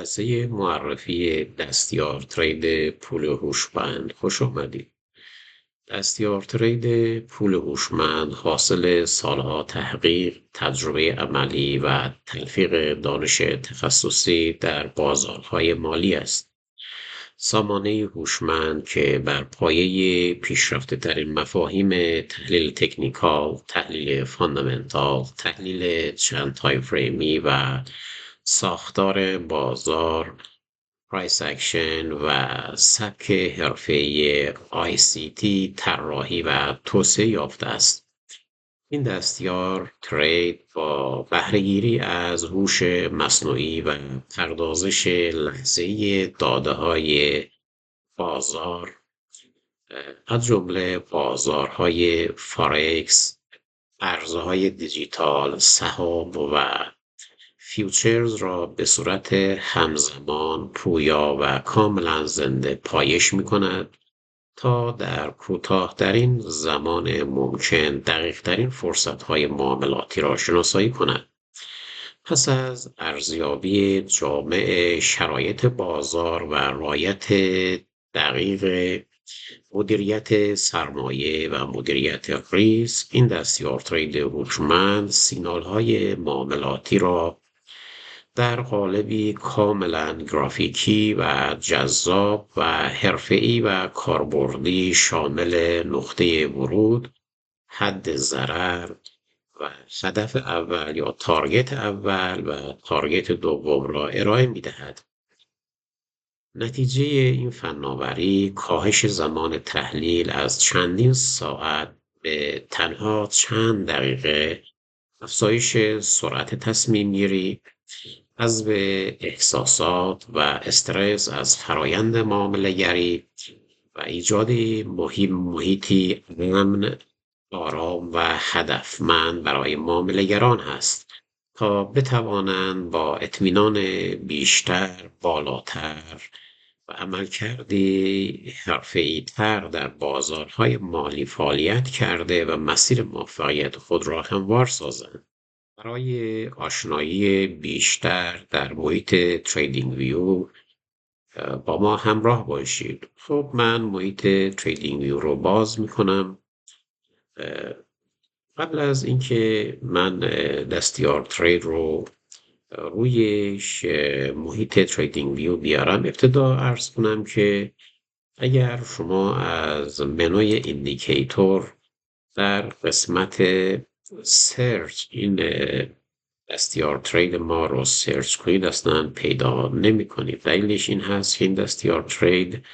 جلسه معرفی دستیار ترید پول هوشمند خوش آمدید. دستیار ترید پول هوشمند حاصل سالها تحقیق، تجربه عملی و تلفیق دانش تخصصی در بازارهای مالی است. سامانه هوشمند که بر پایه پیشرفته ترین مفاهیم تحلیل تکنیکال، تحلیل فاندامنتال، تحلیل چند تایم فریمی و ساختار بازار، پرایس اکشن و سبک حرفه‌ای ICT طراحی و توسعه یافته است. این دستیار ترید با بهره‌گیری از هوش مصنوعی و پردازش لحظه‌ای داده‌های بازار از جمله بازارهای فارکس، ارزهای دیجیتال، سهام و فیوچرز را به صورت همزمان، پویا و کاملا زنده پایش می‌کند تا در کوتاه‌ترین زمان ممکن دقیق‌ترین فرصت‌های معاملاتی را شناسایی کند. پس از ارزیابی جامع شرایط بازار و رعایت دقیق مدیریت سرمایه و مدیریت ریسک، این دستیار ترید هوشمند سیگنال‌های معاملاتی را در قالبی کاملا گرافیکی و جذاب و حرفه‌ای و کاربردی شامل نقطه ورود، حد ضرر و هدف اول یا تارگت اول و تارگت دوم را ارائه می‌دهد. نتیجه این فناوری کاهش زمان تحلیل از چندین ساعت به تنها چند دقیقه، افزایش سرعت تصمیم گیری، حذف احساسات و استرس از فرایند معامله‌گری و ایجاد محیطی امن، آرام و هدفمند برای معامله‌گران است تا بتوانند با اطمینان بیشتر، بالاتر و عملکردی حرفه‌ای‌تر در بازارهای مالی فعالیت کرده و مسیر موفقیت خود را هموار سازند. برای آشنایی بیشتر در محیط تریدینگ ویو با ما همراه باشید. خب من محیط تریدینگ ویو رو باز میکنم. قبل از اینکه من دستیار ترید رو روی محیط تریدینگ ویو بیارم، ابتدا عرض کنم که اگر شما از منوی ایندیکیتور در قسمت سرچ این دستیار ترید ما رو سرچ کنید اصلا پیدا نمی کنید. دلیلش این هست که این دستیار ترید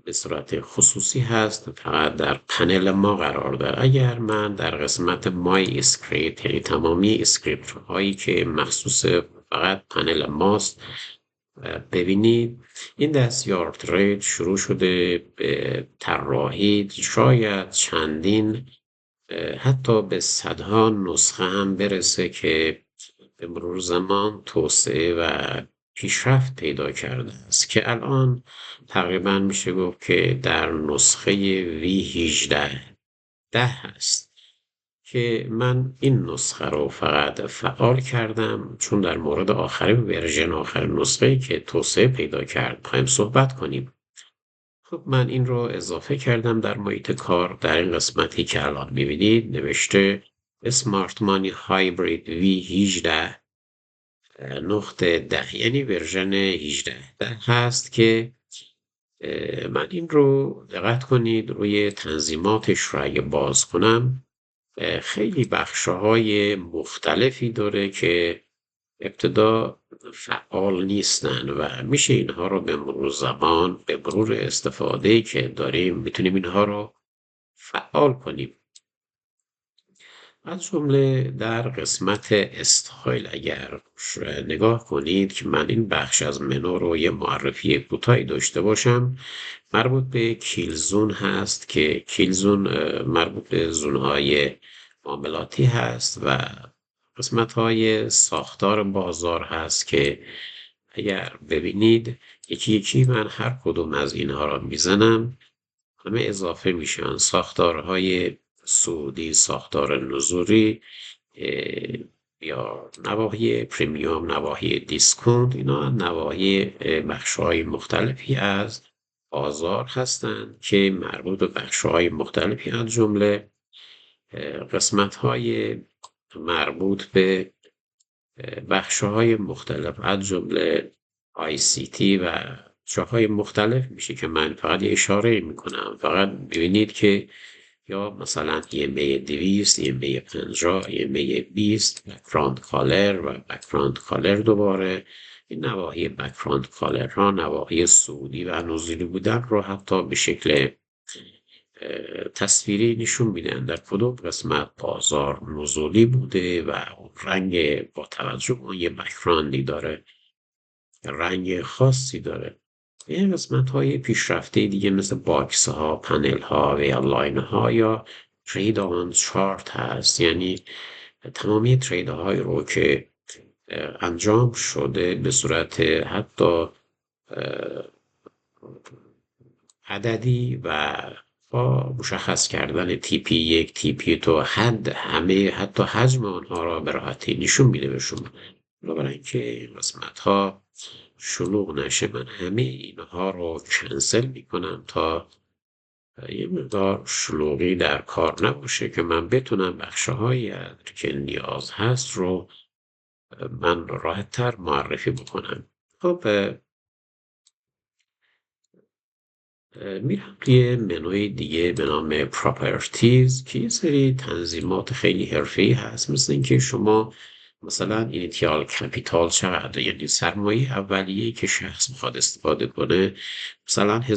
به صورت خصوصی هست، فقط در پنل ما قرار داره. اگر من در قسمت مای اسکریپت، یعنی تمامی اسکریپت هایی که مخصوص فقط پنل ماست ببینید، این دستیار ترید شروع شده به طراحی شاید چندین، حتی به صدها نسخه هم برسه که به مرور زمان توسعه و پیشرفت پیدا کرده است که الان تقریبا میشه گفت که در نسخه V18 هست که من این نسخه رو فقط فعال کردم چون در مورد آخرین ورژن، آخرین نسخه که توسعه پیدا کرد می‌خوایم صحبت کنیم. خب من این رو اضافه کردم در محیط کار. در این قسمتی که الان می‌بینید نوشته اسمارت مانی هایبرید V18 نقطه 10، یعنی ورژن 18 هست که من این رو دقت کنید روی تنظیماتش رو اگه باز کنم خیلی بخش‌های مختلفی داره که ابتدا فعال نیستن و میشه اینها رو به مرور زمان، به مرور استفاده که داریم میتونیم اینها رو فعال کنیم. از جمله در قسمت استایل اگر نگاه کنید که من این بخش از منو رو یه معرفی کوتاهی داشته باشم، مربوط به کیلزون هست که کیلزون مربوط به زونهای معاملاتی هست و قسمت‌های ساختار بازار هست که اگر ببینید یکی یکی من هر کدوم از اینها را میزنم همه اضافه میشن. ساختارهای صعودی، ساختار نزولی، یا نواحی پریمیوم، نواحی دیسکونت، اینا نواحی بخش‌های مختلفی از بازار هستند که مربوط به بخش‌های مختلفی از جمله قسمت‌های مربوط به بخش‌های مختلف از جمله ICT و جاهای مختلف میشه که من فقط یه اشاره میکنم. فقط ببینید که یا مثلا EMA 200، EMA 50، EMA 20، بک‌گراند کالر و بک‌گراند کالر. دوباره این نواحی بک‌گراند کالر ها نواحی صعودی و نزولی بودن رو حتی به شکل تصویری نشون میدن در کدوم قسمت بازار نزولی بوده و رنگ با توجه به اون یه بک‌گراندی داره، رنگ خاصی داره. این قسمت های پیشرفته دیگه مثل باکس ها، پنل ها و یا لاین ها یا ترید آن چارت هست، یعنی تمامی ترید های رو که انجام شده به صورت حتی عددی و با مشخص کردن تیپی یک، تیپی دو، همه حتی حجم آنها را به راحتی نشون میده به شما. برای اینکه این قسمت ها شلوغ نشه من همه اینها رو کنسل میکنم تا یه مقدار شلوغی در کار نباشه که من بتونم بخشهایی که نیاز هست رو من راحت تر معرفی بکنم. خب میرم توی منوی دیگه به نام پراپرتیز که یه سری تنظیمات خیلی حرفه‌ای هست، مثل اینکه شما مثلا اینیتیال کپیتال چقدر، یعنی سرمایه اولیه‌ای که شخص میخواد استفاده کنه مثلا $1000، $2000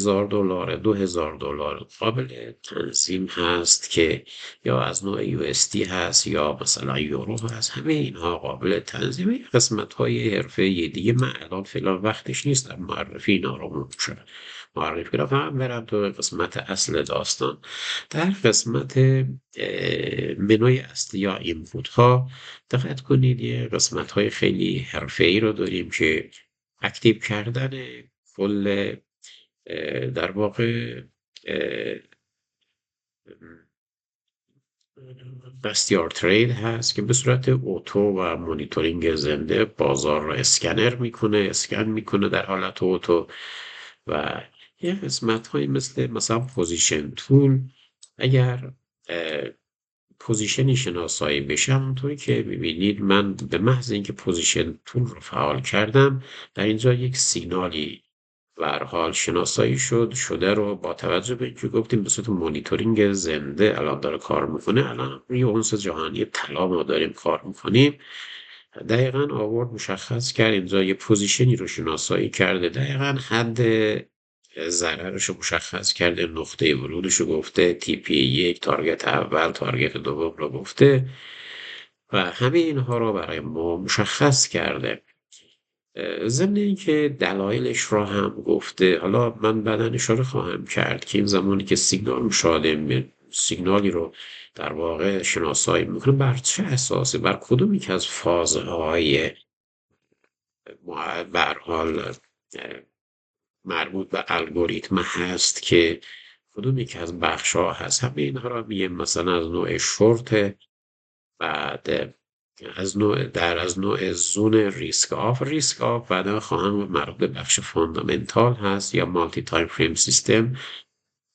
قابل تنظیم هست که یا از نوع USD هست یا مثلا یورو هست. همه اینها قابل تنظیم. قسمت های حرفه‌ای دیگه من الان فعلا وقتش نیست در معرفی اینا رو معرفی کنم، فقط برم تو قسمت اصل داستان. در قسمت منوی اصلی یا اینپوت ها دقت کنید یه قسمت های خیلی حرفه‌ای رو داریم که اکتیو کردن کل در واقع بستیار ترید هست که به صورت اوتو و مونیتورینگ زنده بازار رو اسکن میکنه در حالت اوتو. و یه قسمت هایی مثلا پوزیشن تول، اگر پوزیشنی شناسایی بشه همونطوری که میبینید من به محض اینکه پوزیشن تول رو فعال کردم در اینجا یک سیگنالی به هر حال شناسایی شده رو با توجه به اینکه گفتیم به صورت مونیتورینگ زنده الان داره کار میکنه. الان روی اونس جهانی طلا ما داریم کار میکنیم. دقیقاً آورد مشخص کرد اینجا یه پوزیشنی رو شناسایی کرده، دقیقاً حد ضررش رو مشخص کرده، نقطه ورودش رو گفته، تیپی یک، تارگت اول، تارگت دوم رو گفته و همه اینها رو برای ما مشخص کرده. ضمن اینکه دلایلش را هم گفته. حالا من بعدا اشاره خواهم کرد که این زمانی که سیگنال مشاهده سیگنالی رو در واقع شناسایی میکنه بر چه اساسی، بر کدومی که از فازهای به هر حال مربوط به الگوریتم هست که کدومی که از بخش ها هست. همه اینها را میگه مثلا از نوع شورت، بعد از نوع زون ریسک آف بعدا خواهم مربوط به بخش فاندامنتال هست یا مالتی تایم فریم سیستم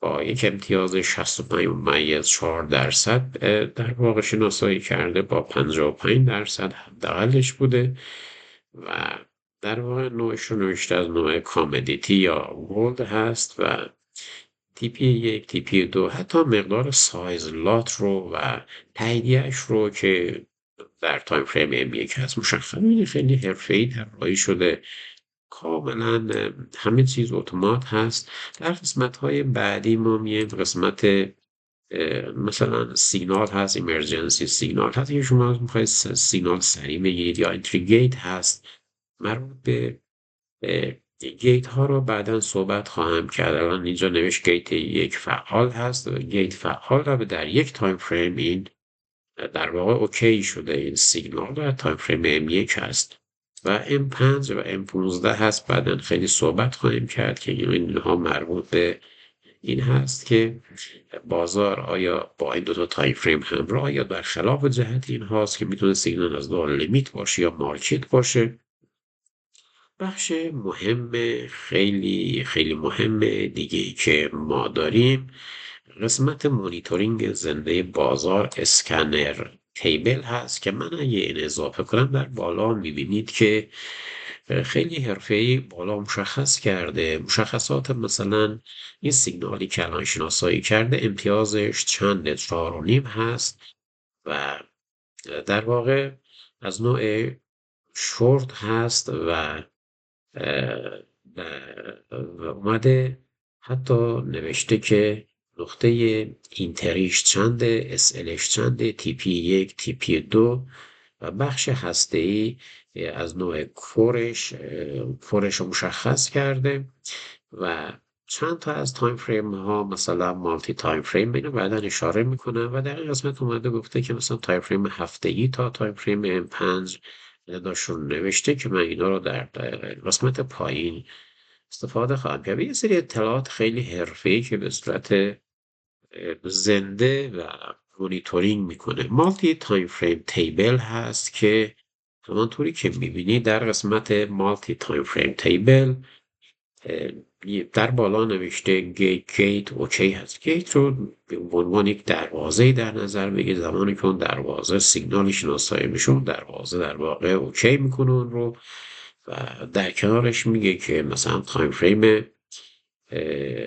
با یک امتیاز 65.4% در واقع شناسایی کرده، با 55% حداقلش بوده و در واقع نوعش رو نوشته از نوع کامدیتی یا گولد هست و تیپی یک، تیپی دو، حتی مقدار سایز لات رو و تاییدیه‌اش رو که در تایم فریم M1 هست مشخص. خیلی حرفه‌ای طراحی شده، کاملا همه چیز اتومات هست. در قسمت‌های بعدی ما میایم قسمت مثلا سیگنال هست، ایمرجنسی سیگنال هست که شما میخواید سیگنال سریع بگیرید، یا انتری گیت هست. مربوط به گیت ها رو بعدا صحبت خواهم کرد. الان اینجا نوشت گیت یک فعال هست و گیت فعال رو در یک تایم فریم این در واقع اوکی شده. این سیگنال در تایم فریم M1 هست و M5 و M15 هست. بعدا خیلی صحبت خواهیم کرد که اینها مربوط به این هست که بازار آیا با این دو تا تایم فریم همراه یا برخلاف جهت این هاست که میتونه سیگنال از دو لیمیت باشه یا مارکت باشه. بخش مهم، خیلی خیلی مهم دیگه ای که ما داریم قسمت مانیتورینگ زنده بازار، اسکنر تیبل هست که من اگه این اضافه کنم در بالا میبینید که خیلی حرفه‌ای بالا مشخص کرده مشخصات، مثلا این سیگنالی که الان شناسایی کرده امتیازش چند 4.5 هست و در واقع از نوع شورت هست و اومده حتی نوشته که نقطه اینتریش چنده، SLش چنده، TP1 TP2 و بخش هسته‌ای از نوع کورش رو مشخص کرده و چند تا از تایم فریم ها مثلا مالتی تایم فریم اینو بعدا اشاره میکنم و در این قسمت اومده گفته که مثلا تایم فریم هفتگی تا تایم فریم 5 داشون نوشته که من اینا رو در قسمت پایین استفاده خواهم کرد. یه سری اطلاعات خیلی حرفه‌ای که به صورت زنده و مونیتورینگ میکنه. مالتی تایم فریم تیبل هست که همانطوری که میبینید در قسمت مالتی تایم فریم تیبل در بالا نوشته گیت اوکی هست. گیت رو به عنوان یک دروازه در نظر بگیر، زمانی که اون دروازه سیگنال شناسایی میشه اون دروازه در واقع اوکی میکنه اون رو و در کنارش میگه که مثلا تایم فریم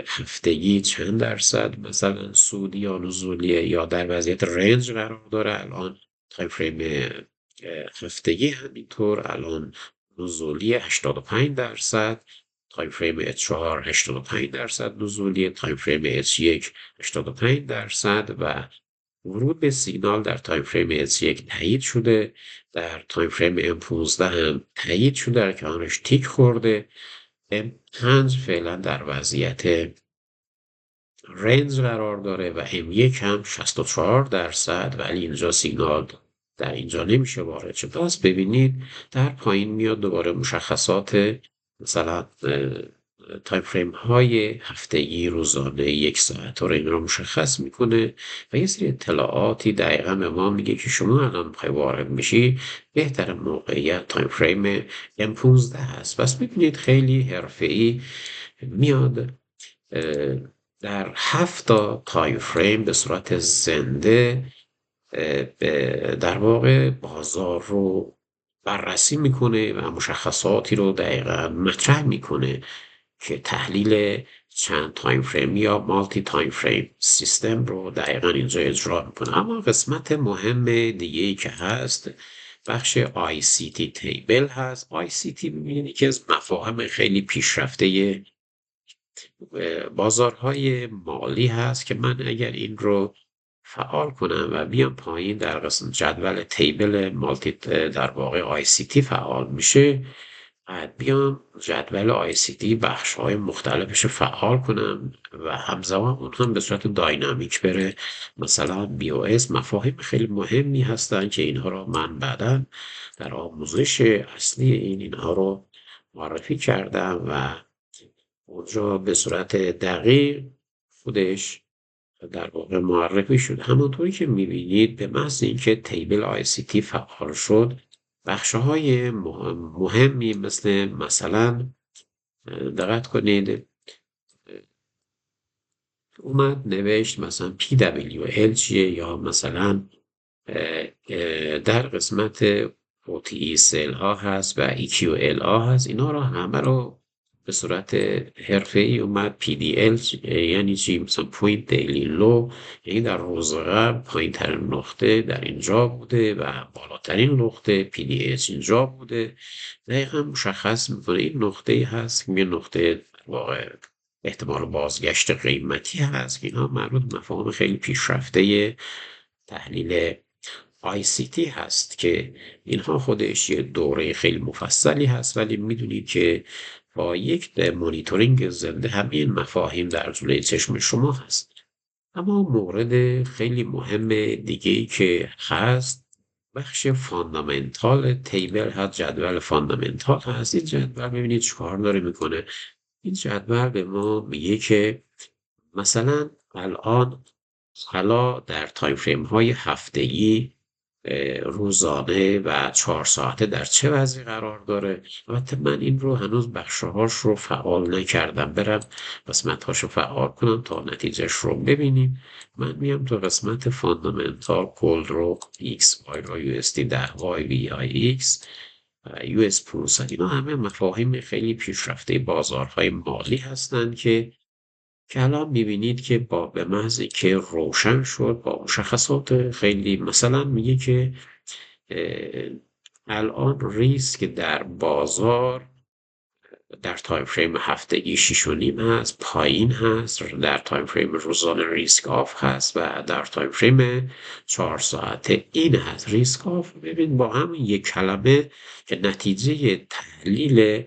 هفتگی چند درصد مثلا سودی یا نزولیه یا در وضعیت رنج قرار داره. الان تایم فریم هفتگی همینطور الان نزولی 85%، تایم فریم H4 85% نزولی، تایم فریم H1 85% و ورود به سیگنال در تایم فریم S1 تایید شده، در تایم فریم M15 هم تایید شده، در کنارش تیک خورده. M5 فعلا در وضعیت رنج قرار داره و M1 هم 64%، ولی اینجا سیگنال در اینجا نمیشه وارد شد. پس ببینید در پایین میاد دوباره مشخصات مثلا تایم فریم های هفتگی، روزانه، یک ساعت رو این رو مشخص میکنه و یه سری اطلاعاتی دقیقا به ما میگه که شما الان میخوای وارد میشی بهتر موقعیت تایم فریم M15 هست. پس میبینید خیلی حرفه‌ای میاد در 7 تا تایم فریم به صورت زنده در واقع بازار رو بررسی میکنه و مشخصاتی رو دقیقا مطرح میکنه که تحلیل چند تایم فریم یا مالتی تایم فریم سیستم رو دقیقا اینجا اجرا میکنه. اما قسمت مهم دیگه ای که هست بخش ICT تیبل هست. ICT ببینید که از مفاهیم خیلی پیشرفته بازارهای مالی هست که من اگر این رو فعال کنم و بیام پایین در قسمت جدول تیبل مالتی در واقع ICT فعال میشه، بعد بیام جدول ICT بخش های مختلفش رو فعال کنم و همزمان اون هم به صورت داینامیک بره. مثلا BOS مفاهیم خیلی مهمی هستن که اینها رو من بعدا در آموزش اصلی اینها رو معرفی کردم و اونجا به صورت دقیق خودش در واقع معرفی شد. همونطوری که میبینید به محض اینکه تیبل ICT فعال شد بخش‌های مهمی مثلا دقت کنید اومد نوشت مثلا PWL چیه یا مثلا در قسمت OTE سل ها هست و EQL ها هست. اینا رو همه رو به صورت حرفه‌ای اومد PDL یعنی چی، مثلا پوینت دیلی لو یعنی در روز قبل پایین ترین نقطه در اینجا بوده و بالاترین نقطه PDH اینجا بوده. دقیقا مشخص میکنه این نقطه هست که نقطه واقع احتمال بازگشت قیمتی هست که اینها مربوط به مفاهیم خیلی پیشرفته تحلیل ICT هست که اینها خودش یه دوره خیلی مفصلی هست، ولی میدونید که با یک مانیتورینگ زنده همین مفاهیم در جلوی چشم شما هست. اما مورد خیلی مهم دیگه‌ای که هست بخش فاندامنتال تیبل هست، جدول فاندامنتال هست. این جدول ببینید چیکار داره میکنه. این جدول به ما میگه که مثلا الان طلا در تایم فریم های هفتگی، روزانه و 4 ساعته در چه وضعی قرار داره. البته من این رو هنوز بخشهاش رو فعال نکردم، برم قسمتهاش رو فعال کنم تا نتیجهش رو ببینیم. من میام تو قسمت فاندامنتال کل رو X Y رو USD 10 Y VIX US 500، اینا همه مفاهیم خیلی پیشرفته بازارهای مالی هستند که الان میبینید که به محض که روشن شد با مشخصات خیلی، مثلا میگه که اه، الان ریسک در بازار در تایم فریم هفتگی 6.5 هست، پایین هست. در تایم فریم روزانه ریسک آف هست و در تایم فریم 4 ساعته این هست ریسک آف. ببین با هم یک کلمه که نتیجه تحلیل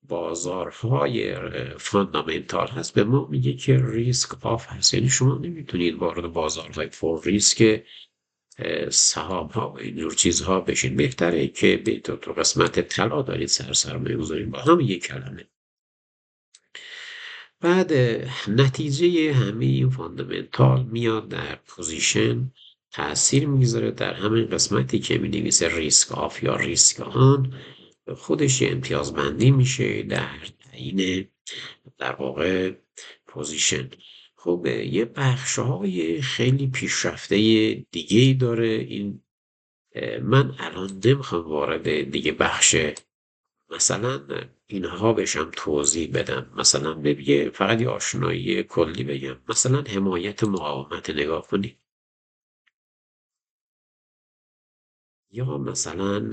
بازارهای فاندامنتال هست به ما میگه که ریسک آف هست. یعنی شما نمیتونید وارد بازارهای فور ریسک سهام ها و اینجور چیزها بشین. بهتره که به تو قسمت طلا دارید سرمایه گذاری با هم یک کلمه. بعد نتیجه همه این فاندامنتال میاد در پوزیشن تأثیر میذاره در همین قسمتی که می نویسه ریسک آف یا ریسک آن. خودش امتیازبندی میشه در تعیین در واقع پوزیشن. خب یه بخش‌های خیلی پیشرفته دیگه ای داره این. من الان نمیخوام وارد دیگه بخش مثلا اینها بشم توضیح بدم. مثلا بگه فقط یه آشنایی کلی بگم. مثلا حمایت مقاومت نگاه کنید، یا مثلا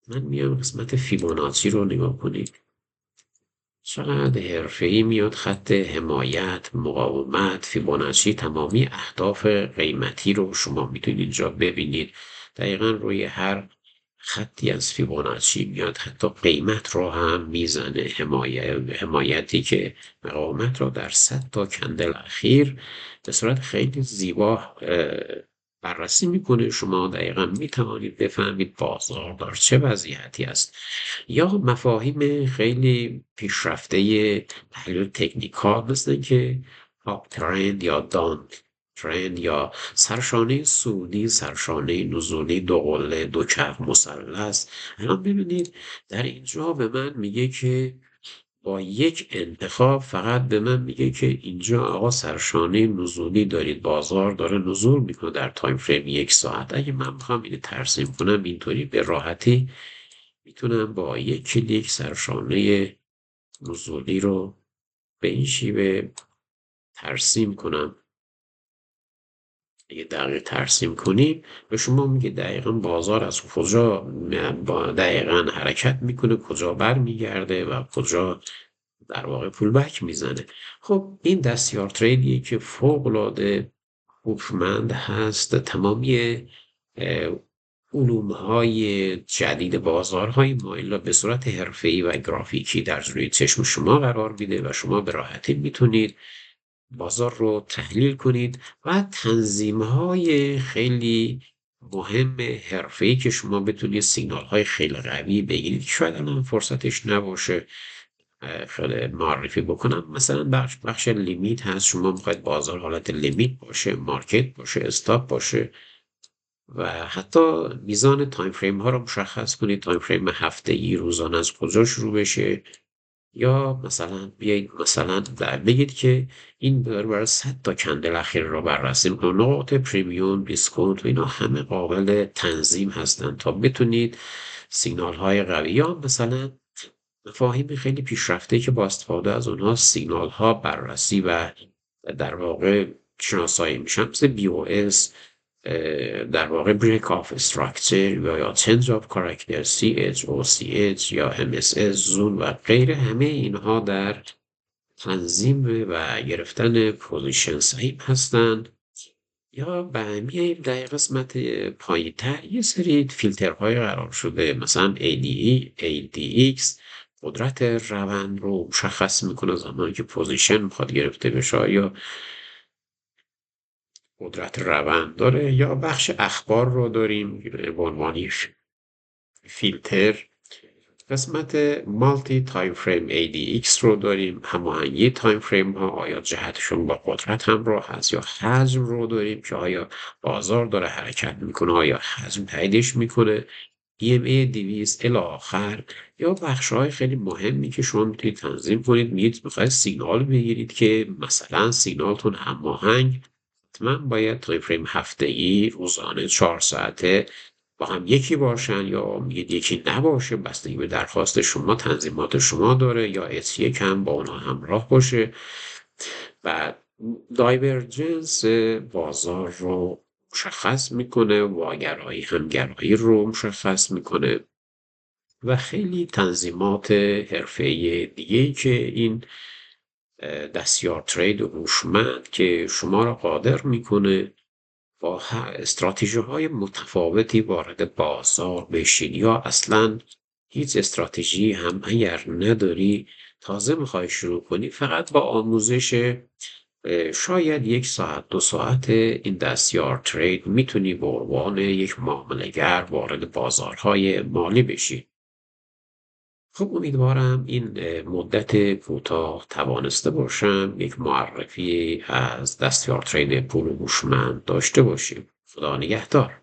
من میام قسمت فیبوناچی رو نگاه کنید. چقدر حرفه‌ای میاد خط حمایت، مقاومت، فیبوناچی، تمامی اهداف قیمتی رو شما میتونید اینجا ببینید. دقیقا روی هر خطی از فیبوناچی میاد، حتی قیمت رو هم میزنه. حمایتی که مقاومت رو در 100 تا کندل اخیر به صورت خیلی زیبا بررسی میکنه. شما دقیقا میتوانید بفهمید بازار در چه وضعیتی است. یا مفاهیم خیلی پیشرفته تحلیل تکنیکال مثل که آپ ترند یا داون ترند یا سرشانه صعودی، سرشانه نزولی، دو قله، دو چرخ مثلث. الان ببینید در اینجا به من میگه که با یک انتخاب فقط به من میگه که اینجا آقا سرشانه نزولی دارید، بازار داره نزول میکنه در تایم فریم 1 ساعت. اگه من بخوام اینو ترسیم کنم اینطوری به راحتی میتونم با یک کلیک سرشانه نزولی رو به این شیوه ترسیم کنم. اگه دقیق ترسیم کنیم به شما میگه دقیقا بازار از کجا دقیقا حرکت میکنه، کجا بر میگرده و کجا در واقع پول بک میزنه. خب این دستیار تریدیه که فوق‌العاده هوشمند هست. تمامی علوم‌های جدید بازارهای مایل را به صورت حرفه‌ای و گرافیکی در جلوی چشم شما قرار میده و شما به راحتی میتونید بازار رو تحلیل کنید و تنظیم‌های خیلی مهم حرفه‌ای که شما بتونید سیگنال‌های خیلی قوی بگیرید. شاید الان فرصتش نباشه خیلی معرفی بکنم. مثلا بخش لیمیت هست. شما میخواید بازار حالت لیمیت باشه، مارکت باشه، استاپ باشه و حتی میزان تایم فریم ها رو مشخص کنید. تایم فریم هفتگی، روزانه از کجا شروع بشه. یا مثلا بیایید مثلا بگید که این برای 100 تا کندل اخیر رو بررسی میکنه. نقاط پریمیوم، دیسکونت و اینا همه قابل تنظیم هستن تا بتونید سیگنال های قوی، یا مثلا مفاهیم خیلی پیشرفته که با استفاده از اونها سیگنال ها بررسی و در واقع شناسایی میشن، مثل BOS، در واقع بریک آف استراکچر یا چنج آف کاراکتر، CH OCH یا MSS زون و غیره. همه اینها در تنظیم و گرفتن پوزیشن صحیح هستند. یا میاییم در قسمت پایین‌تر یه سری فیلترهای قرار شده، مثلا ADE، ADX قدرت روند رو مشخص میکنه زمانی که پوزیشن میخواد گرفته بشه یا قدرت روند داره. یا بخش اخبار رو داریم به عنوان فیلتر قسمت مالتی تایم فریم ADX رو داریم، هماهنگی تایم فریم ها، آیا جهتشون با قدرت همراه هست یا حجم رو داریم که آیا بازار داره حرکت میکنه، آیا حجم تاییدش میکنه، EMA 200 الی آخر، یا بخش‌های خیلی مهمی که شما میتونید تنظیم کنید. میخواید سیگنال بگیرید که مثلا سیگنالتون هماهنگ، حتما باید تایم فریم هفتگی، روزانه، 4 ساعته با هم یکی باشن، یا میگید یکی نباشه، بستگی به درخواست شما، تنظیمات شما داره، یا S1 هم با اونها همراه باشه. و دایورجنس بازار رو مشخص میکنه، واگرایی همگرایی رو مشخص میکنه و خیلی تنظیمات حرفه‌ای دیگه‌ای که این دستیار ترید هوشمند که شما را قادر میکنه با استراتژی‌های متفاوتی وارد بازار بشید، یا اصلا هیچ استراتژی هم اگر نداری، تازه میخوای شروع کنی، فقط با آموزش شاید 1 ساعت 2 ساعت این دستیار ترید میتونی به عنوان یک معامله‌گر وارد بازارهای مالی بشی. خب امیدوارم این مدت کوتاه توانسته باشم یک معرفی از دستیار ترید پول هوشمند داشته باشیم. خدا نگهدار.